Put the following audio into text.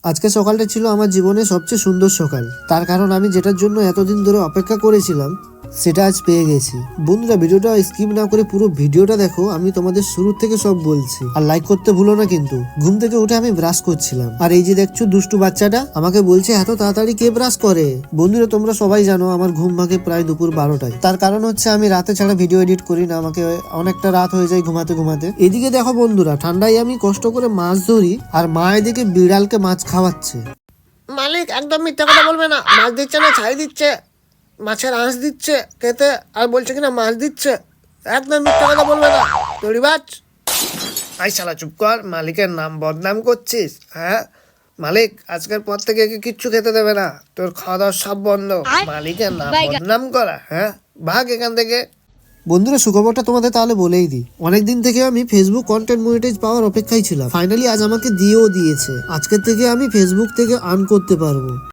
আজকে সকালটা ছিল আমার জীবনে সবচেয়ে সুন্দর সকাল। তার কারণ আমি যেটার জন্য এতদিন ধরে অপেক্ষা করেছিলাম সেটা আজ পেয়ে গেছি। বন্ধুরা, ভিডিওটা স্কিপ না করে পুরো ভিডিওটা দেখো। আমি তোমাদের শুরু থেকে সব বলছি, আর লাইক করতে ভুলো না কিন্তু। ঘুম থেকে উঠে আমি ব্রাশ করছিলাম, আর এই যে দেখছো দুষ্টু বাচ্চাটা আমাকে বলছে এত তাড়াতাড়ি কে ব্রাশ করে। বন্ধুরা, তোমরা সবাই জানো আমার ঘুম ভাঙে প্রায় দুপুর 12টায়। তার কারণ হচ্ছে আমি রাতে ছাড়া ভিডিও এডিট করি না, আমাকে অনেকটা রাত হয়ে যায় ঘুমাতে ঘুমাতে। এদিকে দেখো বন্ধুরা, ঠান্ডায় আমি কষ্ট করে মাছ ধরি, আর মা এদিকে বিড়ালকে মাছ খাওয়াচ্ছে। মালিক, একদম মিথ্যা কথা বলবে না। মাছ দিচ্ছে না, ছাই দিচ্ছে, মাছের আঁশ দিচ্ছে খেতে, আর বলছে কিনা মাছ দিচ্ছে। একদম মিথ্যা কথা বলবে না, দড়িবাজ। আই শালা চুপ কর, মালিকের নাম বদনাম করছিস। হ্যাঁ মালিক আজকের পর থেকে একে কিচ্ছু খেতে দেবে না, তোর খাওয়া দাওয়া সব বন্ধ। মালিকের নাম বদনাম করা, হ্যাঁ ভাগ এখান থেকে। বন্ধুরা, সুখবরটা তোমাদের তাহলে বলেই দিই। অনেকদিন থেকে আমি ফেসবুক কন্টেন্ট মনিটাইজ পাওয়ার অপেক্ষায় ছিলাম। ফাইনালি আজ আমাকে দিয়েও দিয়েছে। আজকের থেকে আমি ফেসবুক থেকে আর্ন করতে পারবো।